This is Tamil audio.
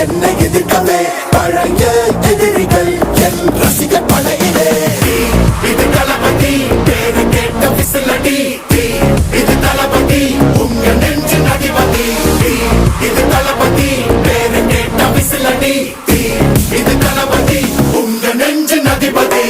என்னை எதிர்க்கவே பழைய எதிரிகள் என் ரசிக படையிலே. இது தளபதி பேரு கேட்ட விசிலடி, இது தளபதி உங்க நெஞ்சு அதிபதி. இது தளபதி பேரு கேட்ட விசிலடி, இது தளபதி உங்க நெஞ்சு அதிபதி.